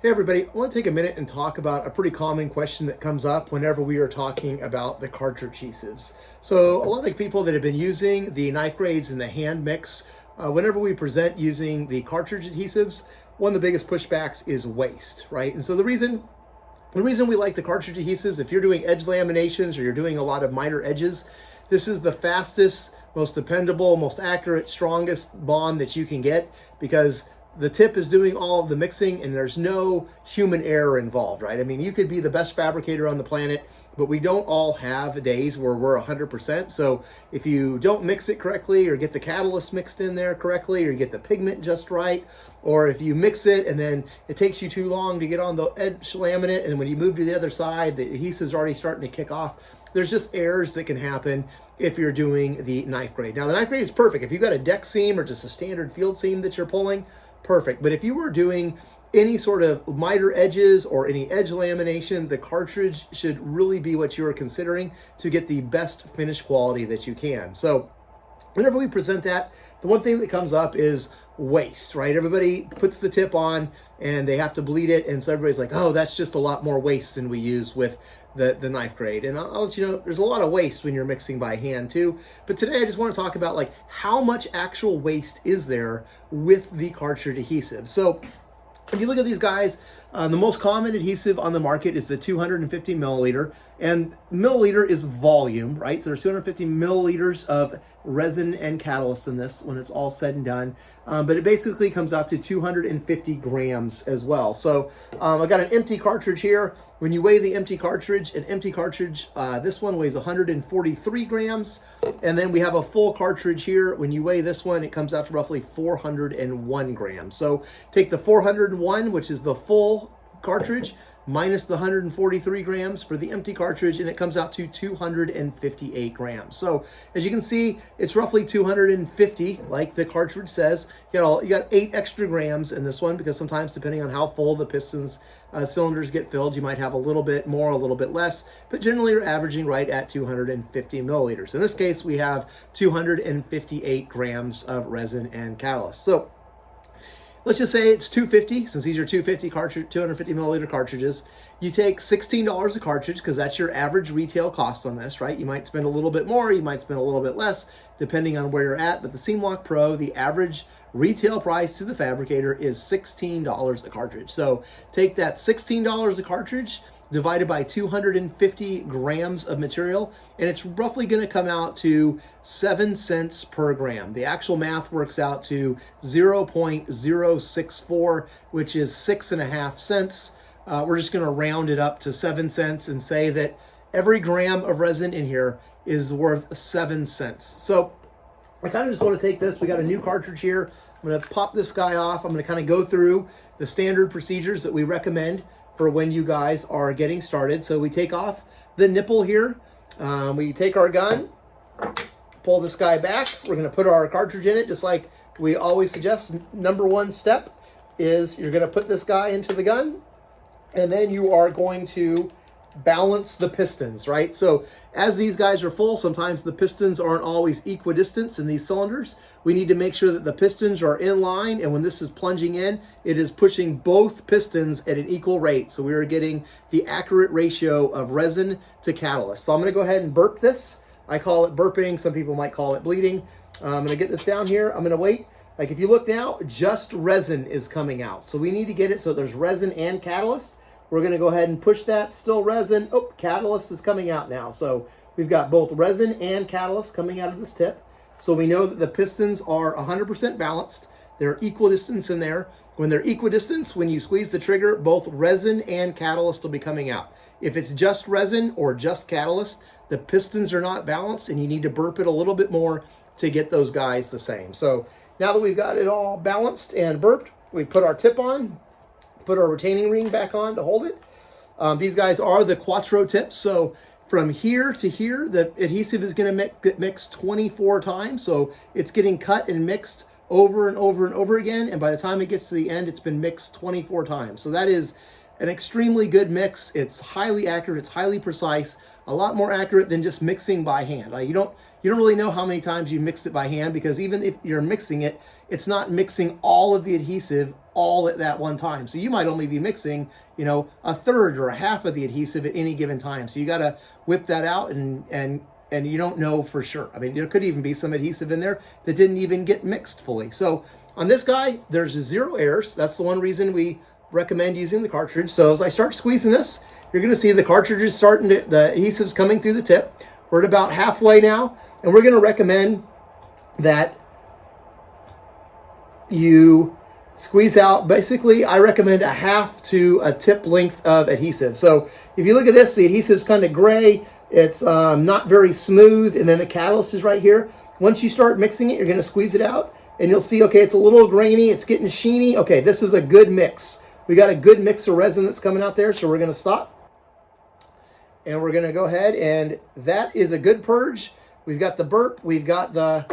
Hey everybody, I want to take a minute and talk about a pretty common question that comes up whenever we are talking about the cartridge adhesives. So a lot of people that have been using the knife grades and the hand mix, whenever we present using the cartridge adhesives, one of the biggest pushbacks is waste, right? And so the reason we like the cartridge adhesives, if you're doing edge laminations or you're doing a lot of miter edges, this is the fastest, most dependable, most accurate, strongest bond that you can get because the tip is doing all of the mixing and there's no human error involved, right? I mean, you could be the best fabricator on the planet, but we don't all have days where we're 100%. So if you don't mix it correctly or get the catalyst mixed in there correctly or you get the pigment just right, or if you mix it and then it takes you too long to get on the edge laminate and when you move to the other side, the adhesive's already starting to kick off. There's just errors that can happen if you're doing the knife grade. Now the knife grade is perfect. If you've got a deck seam or just a standard field seam that you're pulling, perfect. But if you were doing any sort of miter edges or any edge lamination, the cartridge should really be what you're considering to get the best finish quality that you can. So whenever we present that, the one thing that comes up is waste, right? Everybody puts the tip on and they have to bleed it. And so everybody's like, oh, that's just a lot more waste than we use with the knife grade. And I'll let you know, there's a lot of waste when you're mixing by hand too. But today I just want to talk about like how much actual waste is there with the cartridge adhesive. So if you look at these guys, the most common adhesive on the market is the 250 milliliter, and milliliter is volume, right? So there's 250 milliliters of resin and catalyst in this when it's all said and done. But it basically comes out to 250 grams as well. So I've got an empty cartridge here. When you weigh the empty cartridge, this one weighs 143 grams. And then we have a full cartridge here. When you weigh this one, it comes out to roughly 401 grams. So take the 401, which is the full cartridge, minus the 143 grams for the empty cartridge, and it comes out to 258 grams. So as you can see, it's roughly 250, like the cartridge says. You got 8 extra grams in this one because sometimes depending on how full the pistons cylinders get filled, you might have a little bit more, a little bit less, but generally you're averaging right at 250 milliliters. In this case, we have 258 grams of resin and catalyst. So let's just say it's 250, since these are 250 milliliter cartridges. You take $16 a cartridge because that's your average retail cost on this, right? You might spend a little bit more, you might spend a little bit less, depending on where you're at. But the Seamlock Pro, the average retail price to the fabricator is $16 a cartridge. So take that $16 a cartridge divided by 250 grams of material, and it's roughly going to come out to 7 cents per gram. The actual math works out to 0.064, which is 6.5 cents. We're just going to round it up to 7 cents and say that every gram of resin in here is worth 7 cents. So I kind of just want to take this. We got a new cartridge here. I'm going to pop this guy off. I'm going to kind of go through the standard procedures that we recommend for when you guys are getting started. So we take off the nipple here. We take our gun, pull this guy back. We're going to put our cartridge in it, just like we always suggest. Number one step is you're going to put this guy into the gun, and then you are going to balance the pistons, right? So as these guys are full, sometimes the pistons aren't always equidistant in these cylinders. We need to make sure that the pistons are in line, and when this is plunging in, it is pushing both pistons at an equal rate. So we are getting the accurate ratio of resin to catalyst. So I'm going to go ahead and burp this. I call it burping. Some people might call it bleeding. I'm going to get this down here. I'm going to wait. Like if you look now, just resin is coming out. So we need to get it so there's resin and catalyst. We're going to go ahead and push that. Still resin. Oh, catalyst is coming out now. So we've got both resin and catalyst coming out of this tip. So we know that the pistons are 100% balanced. They're equidistant in there. When they're equidistant, when you squeeze the trigger, both resin and catalyst will be coming out. If it's just resin or just catalyst, the pistons are not balanced and you need to burp it a little bit more to get those guys the same. So now that we've got it all balanced and burped, we put our tip on, put our retaining ring back on to hold it. These guys are the Quattro tips. So from here to here, the adhesive is going to get mixed 24 times. So it's getting cut and mixed over and over and over again. And by the time it gets to the end, it's been mixed 24 times. So that is an extremely good mix. It's highly accurate. It's highly precise. A lot more accurate than just mixing by hand. You don't really know how many times you mixed it by hand because even if you're mixing it, it's not mixing all of the adhesive all at that one time. So you might only be mixing, you know, a third or a half of the adhesive at any given time. So you got to whip that out, and you don't know for sure. I mean, there could even be some adhesive in there that didn't even get mixed fully. So on this guy, there's 0 errors. That's the one reason we recommend using the cartridge. So as I start squeezing this, you're going to see the cartridge is starting to, the adhesive's coming through the tip. We're at about halfway now, and we're going to recommend that you squeeze out, basically, I recommend a half to a tip length of adhesive. So if you look at this, the adhesive's kind of gray. It's not very smooth, and then the catalyst is right here. Once you start mixing it, you're going to squeeze it out, and you'll see, okay, it's a little grainy, it's getting sheeny. Okay, this is a good mix. We got a good mix of resin that's coming out there, so we're going to stop. And we're going to go ahead, and that is a good purge. We've got the burp, we've got the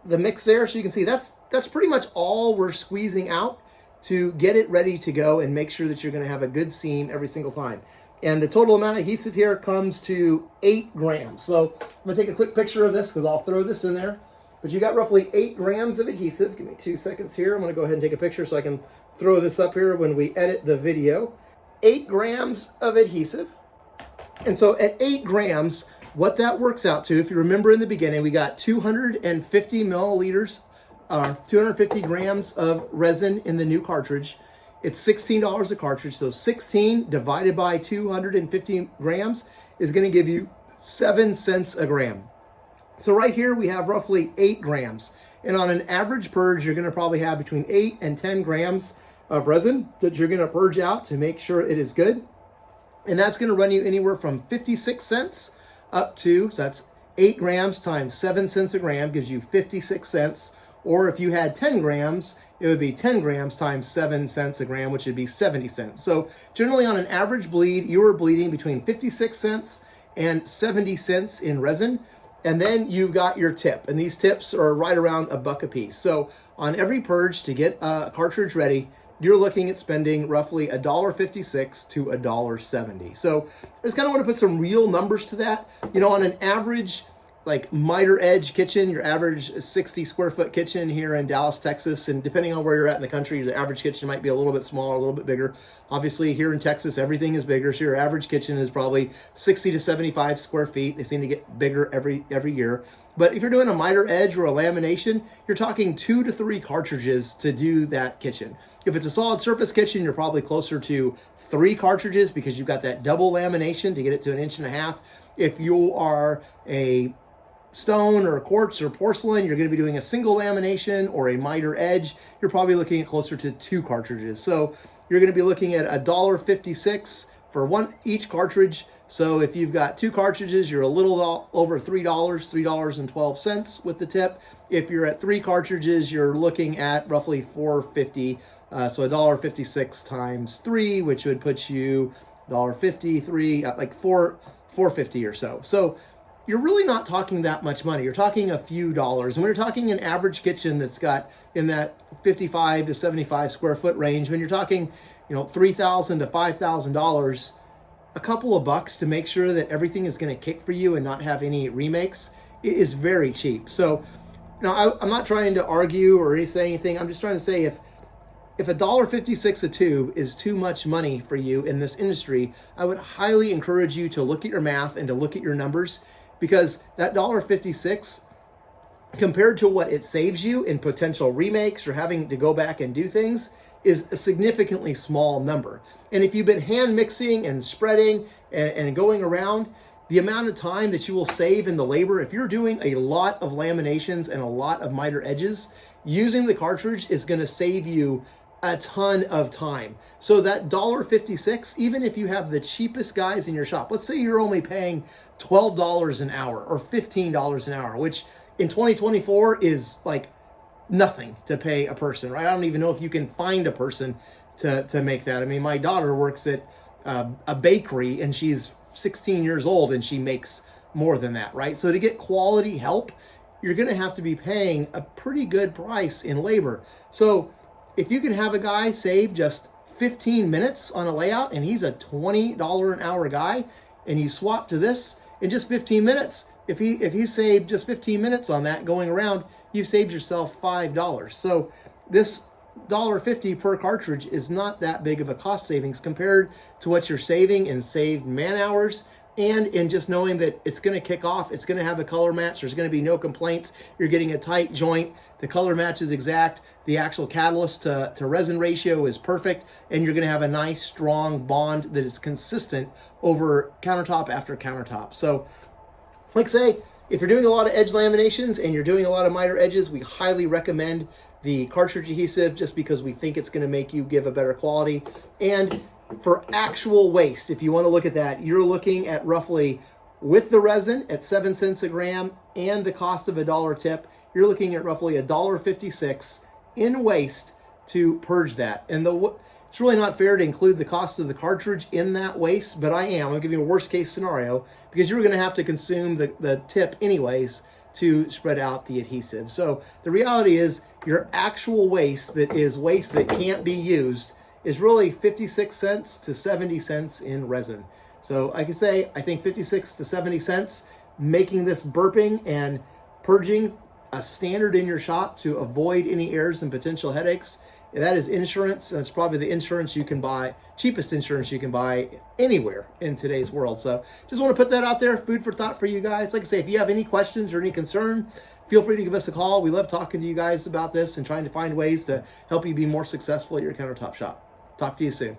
mix there, so you can see that's pretty much all we're squeezing out to get it ready to go and make sure that you're going to have a good seam every single time. And the total amount of adhesive here comes to 8 grams. So I'm going to take a quick picture of this because I'll throw this in there. But you got roughly 8 grams of adhesive. Give me 2 seconds here. I'm going to go ahead and take a picture so I can throw this up here when we edit the video. 8 grams of adhesive. And so at 8 grams, what that works out to, if you remember in the beginning, we got 250 milliliters, 250 grams of resin in the new cartridge. It's $16 a cartridge, so 16 divided by 250 grams is going to give you 7 cents a gram. So right here we have roughly 8 grams. And on an average purge, you're going to probably have between 8 and 10 grams of resin that you're going to purge out to make sure it is good. And that's going to run you anywhere from 56 cents up to, so that's 8 grams times 7 cents a gram gives you 56 cents. Or if you had 10 grams, it would be 10 grams times 7 cents a gram, which would be 70 cents. So generally on an average bleed, you are bleeding between 56 cents and 70 cents in resin. And then you've got your tip, and these tips are right around $1 a piece. So on every purge to get a cartridge ready, you're looking at spending roughly $1.56 to $1.70. So I just kind of want to put some real numbers to that. You know, on an average, like miter edge kitchen, your average 60 square foot kitchen here in Dallas, Texas, and depending on where you're at in the country, the average kitchen might be a little bit smaller, a little bit bigger. Obviously here in Texas, everything is bigger. So your average kitchen is probably 60 to 75 square feet. They seem to get bigger every year. But if you're doing a miter edge or a lamination, you're talking 2 to 3 cartridges to do that kitchen. If it's a solid surface kitchen, you're probably closer to 3 cartridges because you've got that double lamination to get it to 1.5 inches. If you are a stone or quartz or porcelain, you're going to be doing a single lamination or a miter edge. You're probably looking at closer to 2 cartridges. So you're going to be looking at $1.56 for each cartridge. So if you've got 2 cartridges, you're a little over $3, $3.12 with the tip. If you're at 3 cartridges, you're looking at roughly $4.50. So $1.56 times 3, which would put you $1.53, like $4.50 or so. So you're really not talking that much money. You're talking a few dollars. And when you're talking an average kitchen that's got in that 55 to 75 square foot range, when you're talking, you know, $3,000 to $5,000, a couple of bucks to make sure that everything is going to kick for you and not have any remakes is very cheap. So now I'm not trying to argue or say anything. I'm just trying to say if $1.56 a tube is too much money for you in this industry, I would highly encourage you to look at your math and to look at your numbers, because that $1.56 compared to what it saves you in potential remakes or having to go back and do things is a significantly small number. And if you've been hand mixing and spreading and going around, the amount of time that you will save in the labor, if you're doing a lot of laminations and a lot of miter edges, using the cartridge is going to save you a ton of time. So that $1.56, even if you have the cheapest guys in your shop, let's say you're only paying $12 an hour or $15 an hour, which in 2024 is like nothing to pay a person, right? I don't even know if you can find a person to make that. I mean, my daughter works at a bakery and she's 16 years old and she makes more than that, right? So to get quality help, you're going to have to be paying a pretty good price in labor. So if you can have a guy save just 15 minutes on a layout and he's a $20 an hour guy, and you swap to this in just 15 minutes, if he saved just 15 minutes on that going around, you've saved yourself $5. So this $1.50 per cartridge is not that big of a cost savings compared to what you're saving in saved man hours and in just knowing that it's going to kick off, it's going to have a color match, there's going to be no complaints, you're getting a tight joint, the color match is exact, the actual catalyst to resin ratio is perfect, and you're going to have a nice strong bond that is consistent over countertop after countertop. So like I say, if you're doing a lot of edge laminations and you're doing a lot of miter edges, we highly recommend the cartridge adhesive just because we think it's going to make you give a better quality. And for actual waste, if you want to look at that, you're looking at roughly, with the resin at 7 cents a gram and the cost of $1 tip, you're looking at roughly $1.56 in waste to purge that. And it's really not fair to include the cost of the cartridge in that waste, but I'm giving you a worst case scenario because you're going to have to consume the tip anyways to spread out the adhesive. So the reality is your actual waste that is waste that can't be used is really 56 cents to 70 cents in resin. So like I say, I think 56 to 70 cents, making this burping and purging a standard in your shop to avoid any errors and potential headaches. That is insurance, and it's probably the insurance you can buy, cheapest insurance you can buy anywhere in today's world. So just want to put that out there, food for thought for you guys. Like I say, if you have any questions or any concern, feel free to give us a call. We love talking to you guys about this and trying to find ways to help you be more successful at your countertop shop. Talk to you soon.